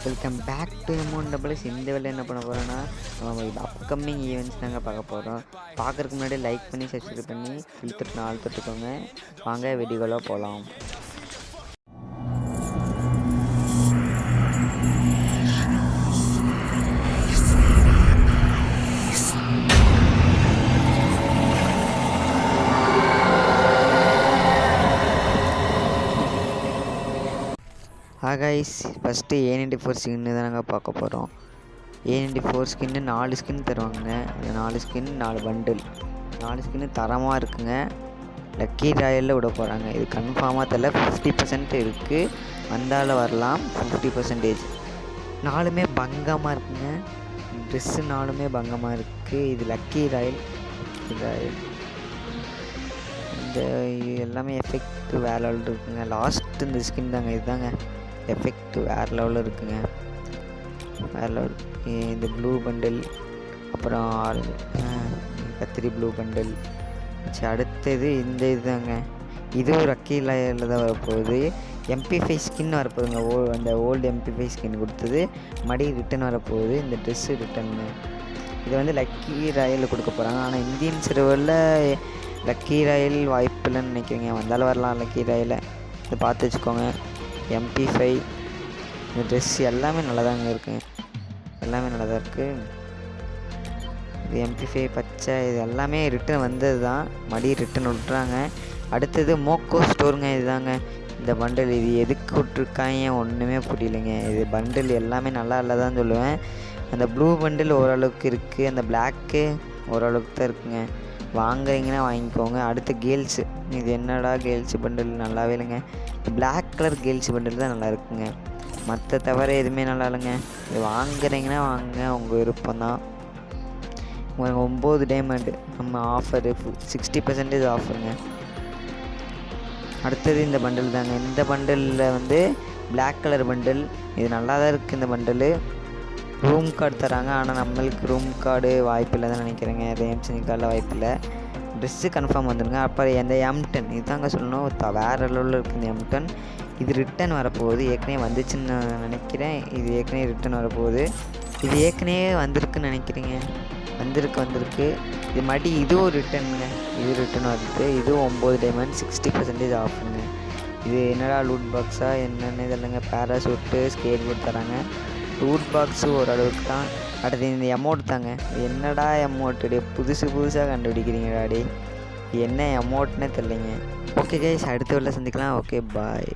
Welcome back to amount doubles. இந்த வேலை என்ன பண்ண போகிறோன்னா, நம்ம இது அப்கமிங் ஈவெண்ட்ஸ் தாங்க பார்க்க போகிறோம். பார்க்குறதுக்கு முன்னாடி லைக் பண்ணி சப்ஸ்கிரைப் பண்ணி ஃபில்டர் நாள் தொட்டுக்கோங்க. வாங்க வெடிகோலாக போகலாம். கைஸ், ஃபஸ்ட்டு A94 ஸ்கின்னு தான் நாங்கள் பார்க்க போகிறோம். A94 ஸ்கின்னு 4 ஸ்கின் தருவாங்க. அந்த 4 ஸ்கின் 4 பண்டில். 4 ஸ்கின்னு தரமாக இருக்குங்க. லக்கி ராயலில் விட போகிறாங்க. இது கன்ஃபார்மாக தெரியல. 50% இருக்குது. வந்தால வரலாம். 50%. 4மே பங்கமாக இருக்குங்க. ட்ரெஸ்ஸு 4மே பங்கமாக இருக்குது. இது லக்கி ராயல். இந்த எல்லாமே எஃபெக்ட் வேறு லெவலில் இருக்குங்க. லாஸ்ட் இந்த ஸ்கின் தாங்க, இதுதாங்க எஃபெக்ட் வேறு லெவலில் இருக்குங்க. வேறு லெவல். இந்த ப்ளூ பண்டில், அப்புறம் கத்திரி ப்ளூ பண்டில். சரி, அடுத்தது இந்த இதுதாங்க. இதுவும் லக்கி ராயலில் தான் வரப்போகுது. MP5 skin வரப்போகுதுங்க. அந்த ஓல்டு MP5 ஸ்கின் கொடுத்தது மடி ரிட்டன் வரப்போகுது. இந்த ட்ரெஸ்ஸு ரிட்டன்னு. இது வந்து லக்கி ராயலில் கொடுக்க போகிறாங்க. ஆனால் இந்தியன் சர்வரில் லக்கி ராயல் வாய்ப்பு இல்லைன்னு நினைக்கிறீங்க. வந்தாலும் வரலாம் லக்கி ராயலை. இதை பார்த்து வச்சுக்கோங்க. MP5 இந்த ட்ரெஸ் எல்லாமே நல்லா தாங்க இருக்குங்க. எல்லாமே நல்லா தான் இருக்குது. இது MP5 பச்சை, இது எல்லாமே ரிட்டன் வந்தது தான். மடி ரிட்டன் விட்றாங்க. அடுத்தது மோக்கோ ஸ்டோருங்க. இதுதாங்க இந்த பண்டில். இது எதுக்கு விட்ருக்காங்க ஒன்றுமே புரியலைங்க. இது பண்டில் எல்லாமே நல்லா இல்லை தான் சொல்லுவேன். அந்த ப்ளூ பண்டில் ஓரளவுக்கு இருக்குது. அந்த பிளாக்கு ஓரளவுக்கு தான் இருக்குங்க. வாங்குறீங்கன்னா வாங்கிக்கோங்க. அடுத்து கேர்ள்ஸு. இது என்னடா கேர்ள்ஸு பண்டில் நல்லாவே இல்லைங்க. பிளாக் கலர் கேர்ள்ஸு பண்டில் தான் நல்லா இருக்குங்க. மற்ற தவிர எதுவுமே நல்லா இல்லைங்க. இது வாங்குறீங்கன்னா வாங்க, உங்கள் விருப்பம் தான். உங்களுக்கு 9 டைமண்டு நம்ம ஆஃபரு 60% ஆஃபருங்க. அடுத்தது இந்த பண்டில் தாங்க. இந்த பண்டிலில் வந்து பிளாக் கலர் பண்டில். இது நல்லா தான் இருக்குது. இந்த பண்டில் ரூம் கார்டு தராங்க. ஆனால் நம்மளுக்கு ரூம் கார்டு வாய்ப்பு இல்லை தான் நினைக்கிறேங்க. ரேம்சினி கார்டில் வாய்ப்பு இல்லை. ட்ரெஸ்ஸு கன்ஃபார்ம் வந்துடுங்க. அப்புறம் எந்த M10 இதுதாங்க சொல்லணும். வேறு லெவலில் இருக்குது இந்த M10. இது ரிட்டன் வரப்போகுது. ஏற்கனவே வந்துச்சுன்னு நான் நினைக்கிறேன். இது ஏற்கனவே ரிட்டன் வரப்போகுது. இது ஏற்கனவே வந்திருக்குன்னு நினைக்கிறீங்க. வந்திருக்கு. இது மடி இதுவும் ரிட்டனுங்க. இது ரிட்டன் வருது. இதுவும் 9 டைமண்ட் 60% ஆஃபுங்க. இது என்னடா லூட் பாக்ஸா என்னென்னு இதெல்லாங்க. பேராசூட்டு ஸ்கேட் போர்ட் தராங்க. ரூட் பாக்ஸு ஓரளவுக்கு தான். அடுத்து இந்த அமௌண்ட் தாங்க. என்னடா அமௌண்ட்டு புதுசாக கண்டுபிடிக்கிறீங்கடாடி. என்ன அமௌண்ட்னே தெரியலைங்க. ஓகே கைஸ், அடுத்த வேலை சந்திக்கலாம். ஓகே, பாய்.